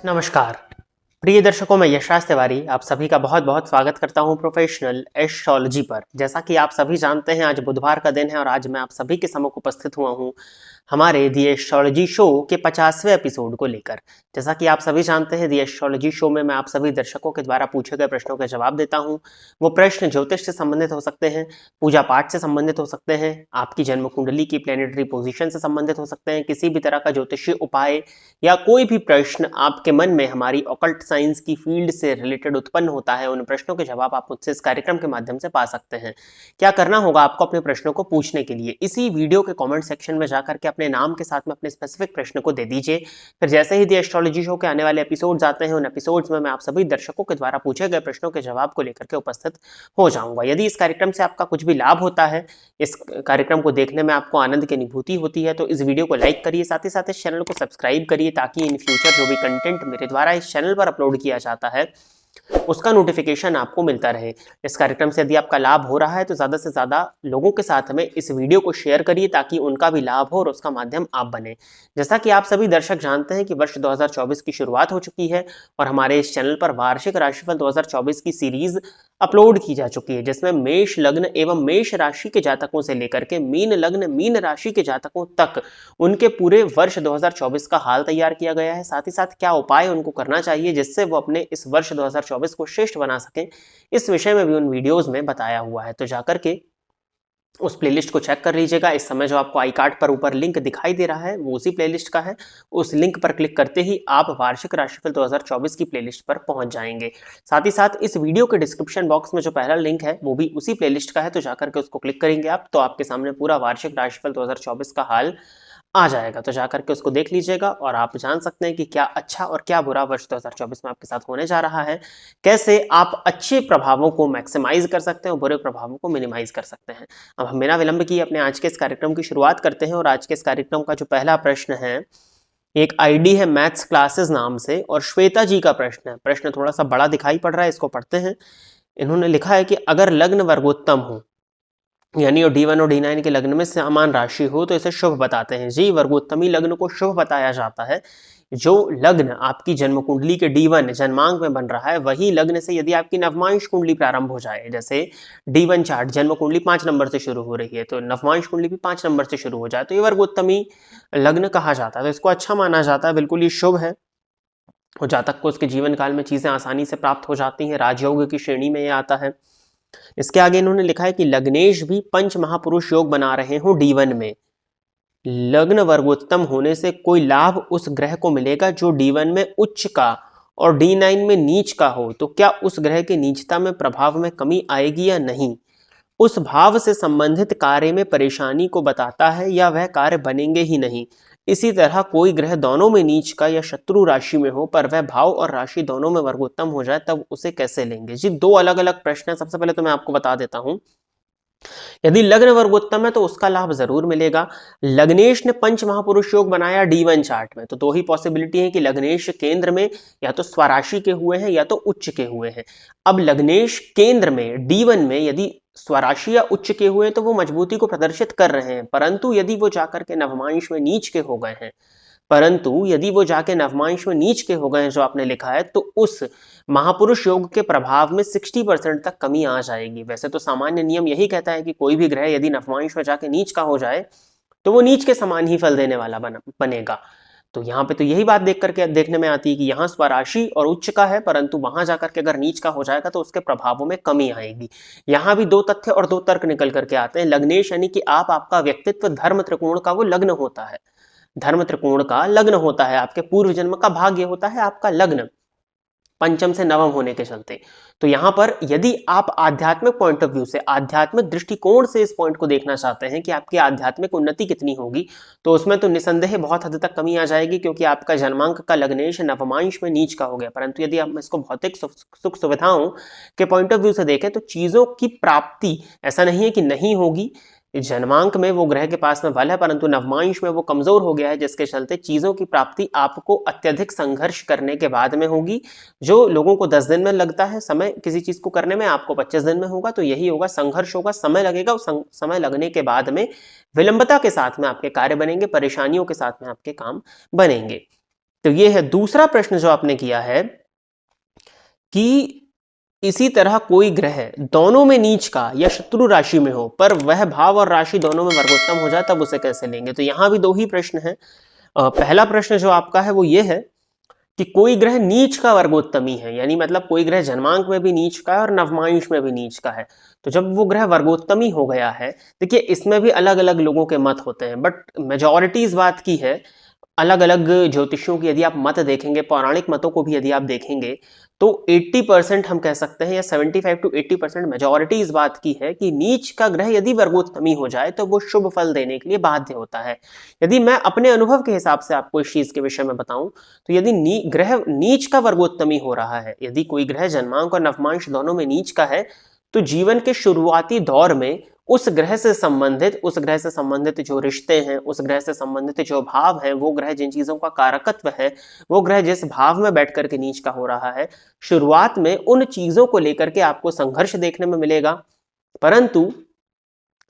नमस्कार प्रिय दर्शकों, मैं यशराज तिवारी आप सभी का बहुत बहुत स्वागत करता हूं प्रोफेशनल एस्ट्रोलॉजी पर। जैसा कि आप सभी जानते हैं, आज बुधवार का दिन है और आज मैं आप सभी के सम्मुख उपस्थित हुआ हूं हमारे दी एस्ट्रोलॉजी शो के 50वें एपिसोड को लेकर। जैसा कि आप सभी जानते हैं, दी एस्ट्रोलॉजी शो में मैं आप सभी दर्शकों के द्वारा पूछे गए प्रश्नों के जवाब देता हूं। वो प्रश्न ज्योतिष से संबंधित हो सकते हैं, पूजा पाठ से संबंधित हो सकते हैं, आपकी जन्म कुंडली की प्लेनेटरी पोजीशन से संबंधित हो सकते हैं, किसी भी तरह का ज्योतिषीय उपाय या कोई भी प्रश्न आपके मन में हमारी ऑकल्ट साइंस की फील्ड से रिलेटेड उत्पन्न होता है, उन प्रश्नों के जवाब आप मुझसे इस कार्यक्रम के माध्यम से पा सकते हैं। क्या करना होगा आपको अपने प्रश्नों को पूछने के लिए? इसी वीडियो के कमेंट सेक्शन में जाकर के अपने नाम के साथ में अपने स्पेसिफिक प्रश्न को दे दीजिए। फिर जैसे ही दी एस्ट्रोलॉजी शो के आने वाले एपिसोड्स आते हैं, उन एपिसोड्स में मैं आप सभी दर्शकों के द्वारा पूछे गए प्रश्नों के जवाब को लेकर के उपस्थित हो जाऊंगा। यदि इस कार्यक्रम से आपका कुछ भी लाभ होता है, इस कार्यक्रम को देखने में आपको आनंद की अनुभूति होती है, तो इस वीडियो को लाइक करिए, साथ ही साथ इस चैनल को सब्सक्राइब करिए, ताकि इन फ्यूचर जो भी कंटेंट मेरे द्वारा इस चैनल पर अपलोड किया जाता है उसका नोटिफिकेशन आपको मिलता रहे। इस कार्यक्रम से यदि आपका लाभ हो रहा है तो ज्यादा से ज्यादा लोगों के साथ में इस वीडियो को शेयर करिए, ताकि उनका भी लाभ हो और उसका माध्यम आप बने। जैसा कि आप सभी दर्शक जानते हैं कि वर्ष 2024 की शुरुआत हो चुकी है और हमारे इस चैनल पर वार्षिक राशिफल 2024 की सीरीज अपलोड की जा चुकी है, जिसमें मेष लग्न एवं मेष राशि के जातकों से लेकर के मीन लग्न मीन राशि के जातकों तक उनके पूरे वर्ष 2024 का हाल तैयार किया गया है। साथ ही साथ क्या उपाय उनको करना चाहिए जिससे वो अपने इस वर्ष 2024 को श्रेष्ठ बना सकें, इस विषय में भी उन वीडियोस में बताया हुआ है। तो जाकर के उस प्लेलिस्ट को चेक कर लीजिएगा। इस समय जो आपको आई कार्ड पर ऊपर लिंक दिखाई दे रहा है वो उसी प्लेलिस्ट का है। उस लिंक पर क्लिक करते ही आप वार्षिक राशिफल 2024 की प्लेलिस्ट पर पहुंच जाएंगे। साथ ही साथ इस वीडियो के डिस्क्रिप्शन बॉक्स में जो पहला लिंक है वो भी उसी प्लेलिस्ट का है, तो जाकर के उसको क्लिक करेंगे आप तो आपके सामने पूरा वार्षिक राशिफल 2024 का हाल आ जाएगा। तो जाकर के उसको देख लीजिएगा और आप जान सकते हैं कि क्या अच्छा और क्या बुरा वर्ष 2024 में आपके साथ होने जा रहा है, कैसे आप अच्छे प्रभावों को मैक्सिमाइज कर सकते हैं और बुरे प्रभावों को मिनिमाइज कर सकते हैं। अब हम बिना विलंब किए अपने आज के इस कार्यक्रम की शुरुआत करते हैं और आज के इस कार्यक्रम का जो पहला प्रश्न है, एक आईडी है मैथ्स क्लासेस नाम से और श्वेता जी का प्रश्न है। प्रश्न थोड़ा सा बड़ा दिखाई पड़ रहा है, इसको पढ़ते हैं। इन्होंने लिखा है कि अगर लग्न वर्गोत्तम हो, यानी D1 और D9 के लग्न में समान राशि हो तो इसे शुभ बताते हैं। जी, वर्गोत्तमी लग्न को शुभ बताया जाता है। जो लग्न आपकी जन्म कुंडली के D1 जन्मांक में बन रहा है, वही लग्न से यदि आपकी नवमांश कुंडली प्रारंभ हो जाए, जैसे D1 चार्ट जन्म कुंडली 5 नंबर से शुरू हो रही है तो नवमांश कुंडली भी 5 नंबर से शुरू हो जाए तो ये वर्गोत्तमी लग्न कहा जाता है। तो इसको अच्छा माना जाता है, बिल्कुल ये शुभ है और जातक को उसके जीवन काल में चीजें आसानी से प्राप्त हो जाती हैं। राजयोग की श्रेणी में ये आता है। इसके आगे इन्होंने लिखा है कि लग्नेश भी पंच महापुरुष योग बना रहे हो D1 में, लग्न वर्गोत्तम होने से कोई लाभ उस ग्रह को मिलेगा जो D1 में उच्च का और D9 में नीच का हो, तो क्या उस ग्रह की नीचता में प्रभाव में कमी आएगी या नहीं? उस भाव से संबंधित कार्य में परेशानी को बताता है या वह कार्य बनेंगे ही नहीं। इसी तरह कोई ग्रह दोनों में नीच का या शत्रु राशि में हो पर वह भाव और राशि दोनों में वर्गोत्तम हो जाए, तब उसे कैसे लेंगे? जी, दो अलग अलग प्रश्न है। सबसे पहले तो मैं आपको बता देता हूं, यदि लग्न वर्गोत्तम है तो उसका लाभ जरूर मिलेगा। लग्नेश ने पंच महापुरुष योग बनाया D1 चार्ट में, तो दो ही पॉसिबिलिटी है कि लग्नेश केंद्र में या तो स्वराशि के हुए हैं या तो उच्च के हुए हैं। अब लग्नेश केंद्र में D1 में यदि स्वराशि या उच्च के हुए तो वो मजबूती को प्रदर्शित कर रहे हैं, परंतु यदि वो जाकर के नवमांश में नीच के हो गए हैं, परंतु यदि वो जाके नवमांश में नीच के हो गए हैं जो आपने लिखा है, तो उस महापुरुष योग के प्रभाव में 60% तक कमी आ जाएगी। वैसे तो सामान्य नियम यही कहता है कि कोई भी ग्रह यदि नवमांश में जाके नीच का हो जाए तो वो नीच के समान ही फल देने वाला बनेगा। तो यहाँ पे तो यही बात देख करके देखने में आती है कि यहाँ स्वराशि और उच्च का है, परंतु वहां जाकर के अगर नीच का हो जाएगा तो उसके प्रभावों में कमी आएगी। यहाँ भी दो तथ्य और दो तर्क निकल करके आते हैं। लग्नेश यानी कि आपका व्यक्तित्व धर्म त्रिकोण का वो लग्न होता है, धर्म त्रिकोण का लग्न होता है, आपके पूर्व जन्म का भाग्य होता है आपका लग्न, पंचम से नवम होने के चलते। तो यहां पर यदि आप आध्यात्मिक पॉइंट ऑफ व्यू से, आध्यात्मिक दृष्टिकोण से इस पॉइंट को देखना चाहते हैं कि आपकी आध्यात्मिक उन्नति कितनी होगी, तो उसमें तो निसंदेह बहुत हद तक कमी आ जाएगी, क्योंकि आपका जन्मांक का लग्नेश नवमांश में नीच का हो गया। परंतु यदि हम इसको भौतिक सुख सुविधाओं के पॉइंट ऑफ व्यू से देखें तो चीजों की प्राप्ति ऐसा नहीं है कि नहीं होगी। जन्मांक में वो ग्रह के पास में बल है, परंतु नवमांश में वो कमजोर हो गया है, जिसके चलते चीजों की प्राप्ति आपको अत्यधिक संघर्ष करने के बाद में होगी। जो लोगों को 10 दिन में लगता है समय किसी चीज को करने में, आपको 25 दिन में होगा। तो यही होगा, संघर्ष होगा, समय लगेगा। समय लगने के बाद में विलंबता के साथ में आपके कार्य बनेंगे, परेशानियों के साथ में आपके काम बनेंगे। तो ये है दूसरा प्रश्न जो आपने किया है कि इसी तरह कोई ग्रह दोनों में नीच का या शत्रु राशि में हो पर वह भाव और राशि दोनों में वर्गोत्तम हो जाए तब उसे कैसे लेंगे। तो यहां भी दो ही प्रश्न है। पहला प्रश्न जो आपका है वो ये है कि कोई ग्रह नीच का वर्गोत्तमी है, यानी मतलब कोई ग्रह जन्मांक में भी नीच का है और नवमांश में भी नीच का है। तो जब वो ग्रह वर्गोत्तमी हो गया है, देखिए इसमें भी अलग अलग लोगों के मत होते हैं, बट मेजॉरिटी इस बात की है, अलग अलग ज्योतिषियों की यदि आप मत देखेंगे, पौराणिक मतों को भी यदि आप देखेंगे, तो 80% हम कह सकते हैं या 75 to 80% मेजॉरिटी इस बात की है कि नीच का ग्रह यदि वर्गोत्तमी हो जाए तो वो शुभ फल देने के लिए बाध्य होता है। यदि मैं अपने अनुभव के हिसाब से आपको इस चीज के विषय में बताऊं, तो यदि ग्रह नीच का वर्गोत्तमी हो रहा है, यदि कोई ग्रह जन्मांक और नवमांश दोनों में नीच का है, तो जीवन के शुरुआती दौर में उस ग्रह से संबंधित जो रिश्ते हैं, उस ग्रह से संबंधित जो भाव हैं, वो ग्रह जिन चीजों का कारकत्व है, वो ग्रह जिस भाव में बैठ करके नीच का हो रहा है, शुरुआत में उन चीजों को लेकर के आपको संघर्ष देखने में मिलेगा। परंतु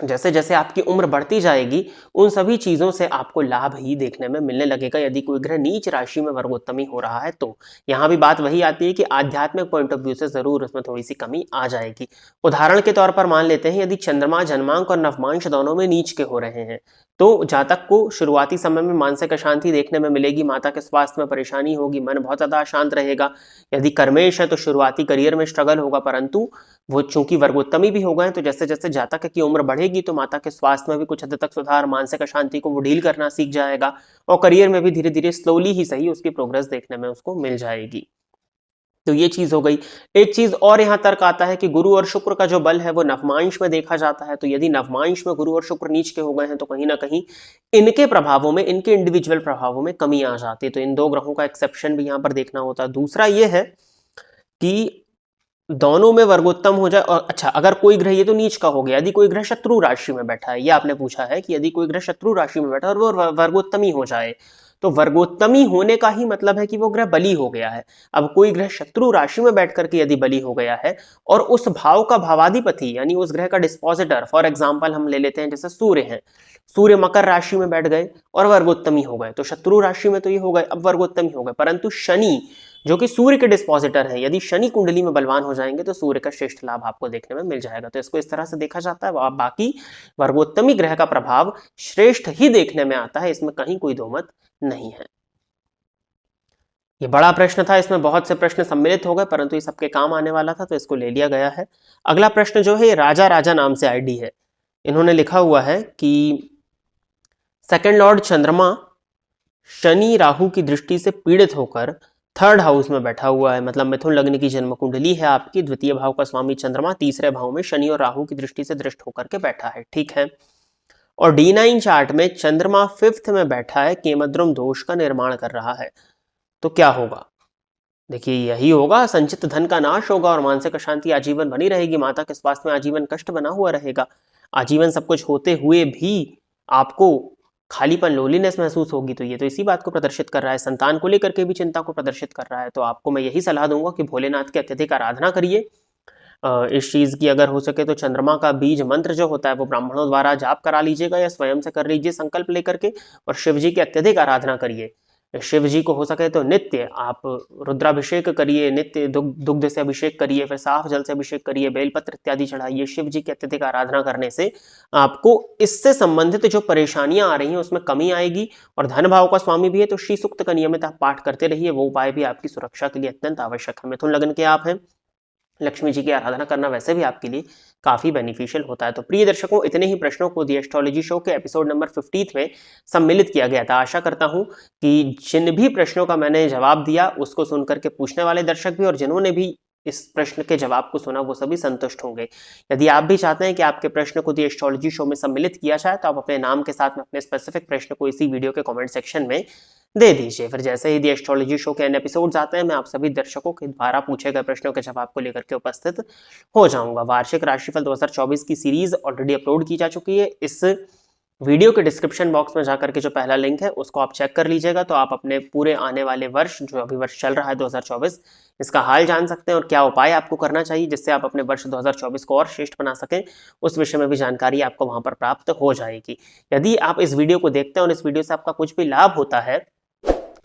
जैसे जैसे आपकी उम्र बढ़ती जाएगी, उन सभी चीजों से आपको लाभ ही देखने में मिलने लगेगा यदि कोई ग्रह नीच राशि में वर्गोत्तमी हो रहा है। तो यहां भी बात वही आती है कि आध्यात्मिक पॉइंट ऑफ व्यू से जरूर उसमें थोड़ी सी कमी आ जाएगी। उदाहरण के तौर पर मान लेते हैं, यदि चंद्रमा जन्मांक और नवमांश दोनों में नीच के हो रहे हैं, तो जातक को शुरुआती समय में मानसिक अशांति देखने में मिलेगी, माता के स्वास्थ्य में परेशानी होगी, मन बहुत ज्यादा अशांत रहेगा। यदि कर्मेश है तो शुरुआती करियर में स्ट्रगल होगा, परंतु वो चूंकि वर्गोत्तमी भी हो गए, तो जैसे जैसे जातक की उम्र बढ़ेगी तो माता के स्वास्थ्य में भी कुछ हद तक सुधार, मानसिक अशांति को वो डील करना सीख जाएगा, और करियर में भी धीरे धीरे स्लोली ही सही उसकी प्रोग्रेस देखने में उसको मिल जाएगी। तो ये चीज हो गई। एक चीज और यहां तर्क आता है कि गुरु और शुक्र का जो बल है वो नवमांश में देखा जाता है, तो यदि नवमांश में गुरु और शुक्र नीच के हो गए हैं, तो कहीं ना कहीं इनके प्रभावों में, इनके इंडिविजुअल प्रभावों में कमी आ जाती है। तो इन दो ग्रहों का एक्सेप्शन भी यहां पर देखना होता है। दूसरा ये है कि दोनों में वर्गोत्तम हो जाए, और अच्छा अगर कोई ग्रह, ये तो नीच का हो गया, यदि कोई ग्रह शत्रु राशि में बैठा है, ये आपने पूछा है कि यदि कोई ग्रह शत्रु राशि में बैठा है और वो वर्गोत्तमी हो जाए, तो वर्गोत्तमी होने का ही मतलब है कि वो ग्रह बली हो गया है। अब कोई ग्रह शत्रु राशि में बैठ करके यदि बली हो गया है और उस भाव का भावाधिपति यानी उस ग्रह का डिस्पोजिटर, फॉर एग्जाम्पल हम ले लेते हैं जैसे सूर्य है, सूर्य मकर राशि में बैठ गए और वर्गोत्तमी हो गए, तो शत्रु राशि में तो ये हो गए, अब वर्गोत्तमी हो गए। परंतु शनि जो कि सूर्य के डिस्पोजिटर है, यदि शनि कुंडली में बलवान हो जाएंगे तो सूर्य का श्रेष्ठ लाभ आपको देखने में मिल जाएगा। तो इसको इस तरह से देखा जाता है। बाकी वर्गोत्तमी ग्रह का प्रभाव श्रेष्ठ ही देखने में आता है, इसमें कहीं कोई दो मत नहीं है। ये बड़ा प्रश्न था, इसमें बहुत से प्रश्न सम्मिलित हो गए, परंतु ये सबके काम आने वाला था तो इसको ले लिया गया है। अगला प्रश्न जो है राजा राजा नाम से आईडी है, इन्होंने लिखा हुआ है कि सेकंड लॉर्ड चंद्रमा शनि राहु की दृष्टि से पीड़ित होकर थर्ड हाउस में बैठा हुआ है, मतलब मिथुन लग्न की जन्म कुंडली है आपकी, द्वितीय भाव का स्वामी चंद्रमा तीसरे भाव में शनि और राहु की दृष्टि से दृष्ट होकर के बैठा है, ठीक है। और D9 चार्ट में चंद्रमा फिफ्थ में बैठा है, केमद्रुम दोष का निर्माण कर रहा है, तो क्या होगा? देखिए यही होगा, संचित धन का नाश होगा और मानसिक अशांति आजीवन बनी रहेगी, माता के स्वास्थ्य में आजीवन कष्ट बना हुआ रहेगा, आजीवन सब कुछ होते हुए भी आपको खालीपन, लोलीनेस महसूस होगी। तो ये तो इसी बात को प्रदर्शित कर रहा है, संतान को लेकर के भी चिंता को प्रदर्शित कर रहा है। तो आपको मैं यही सलाह दूंगा कि भोलेनाथ की अत्यधिक आराधना करिए। इस चीज की अगर हो सके तो चंद्रमा का बीज मंत्र जो होता है वो ब्राह्मणों द्वारा जाप करा लीजिएगा या स्वयं से कर लीजिए संकल्प लेकर के, और शिव जी की अत्यधिक आराधना करिए। शिव जी को हो सके तो नित्य आप रुद्राभिषेक करिए, नित्य दुग्ध से अभिषेक करिए, फिर साफ जल से अभिषेक करिए, बेलपत्र इत्यादि चढ़ाइए। शिव जी की अत्यधिक आराधना करने से आपको इससे संबंधित जो परेशानियां आ रही हैं उसमें कमी आएगी। और धन भाव का स्वामी भी है तो श्री सूक्त का नियमित आप पाठ करते रहिए, वो उपाय भी आपकी सुरक्षा के लिए अत्यंत आवश्यक है। मिथुन लग्न के आप हैं, लक्ष्मी जी की आराधना करना वैसे भी आपके लिए काफी बेनिफिशियल होता है। तो प्रिय दर्शकों, इतने ही प्रश्नों को दी एस्ट्रोलॉजी शो के एपिसोड नंबर 50 में सम्मिलित किया गया था। आशा करता हूं कि जिन भी प्रश्नों का मैंने जवाब दिया उसको सुनकर के पूछने वाले दर्शक भी और जिन्होंने भी इस प्रश्न के जवाब को सुना वो सभी संतुष्ट होंगे। यदि आप भी चाहते हैं कि आपके प्रश्न को दी एस्ट्रोलॉजी शो में सम्मिलित किया जाए तो आप अपने नाम के साथ में अपने स्पेसिफिक प्रश्न को इसी वीडियो के कमेंट सेक्शन में दे दीजिए। फिर जैसे ही दी एस्ट्रोलॉजी शो के अन्य एपिसोड्स आते हैं मैं आप सभी दर्शकों के द्वारा पूछे गए प्रश्नों के जवाब को लेकर के उपस्थित हो जाऊंगा। वार्षिक राशिफल 2024 की सीरीज ऑलरेडी अपलोड की जा चुकी है। इस वीडियो के डिस्क्रिप्शन बॉक्स में जाकर के जो पहला लिंक है उसको आप चेक कर लीजिएगा, तो आप अपने पूरे आने वाले वर्ष, जो अभी वर्ष चल रहा है 2024, इसका हाल जान सकते हैं और क्या उपाय आपको करना चाहिए जिससे आप अपने वर्ष 2024 को और श्रेष्ठ बना सकें, उस विषय में भी जानकारी आपको वहां पर प्राप्त हो जाएगी। यदि आप इस वीडियो को देखते हैं और इस वीडियो से आपका कुछ भी लाभ होता है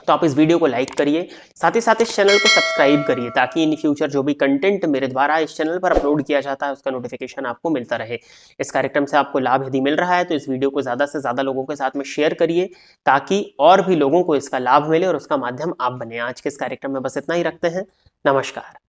तो आप इस वीडियो को लाइक करिए, साथ ही साथ इस चैनल को सब्सक्राइब करिए ताकि इन फ्यूचर जो भी कंटेंट मेरे द्वारा इस चैनल पर अपलोड किया जाता है उसका नोटिफिकेशन आपको मिलता रहे। इस कार्यक्रम से आपको लाभ यदि मिल रहा है तो इस वीडियो को ज़्यादा से ज़्यादा लोगों के साथ में शेयर करिए ताकि और भी लोगों को इसका लाभ मिले और उसका माध्यम आप बने। आज के इस कार्यक्रम में बस इतना ही रखते हैं। नमस्कार।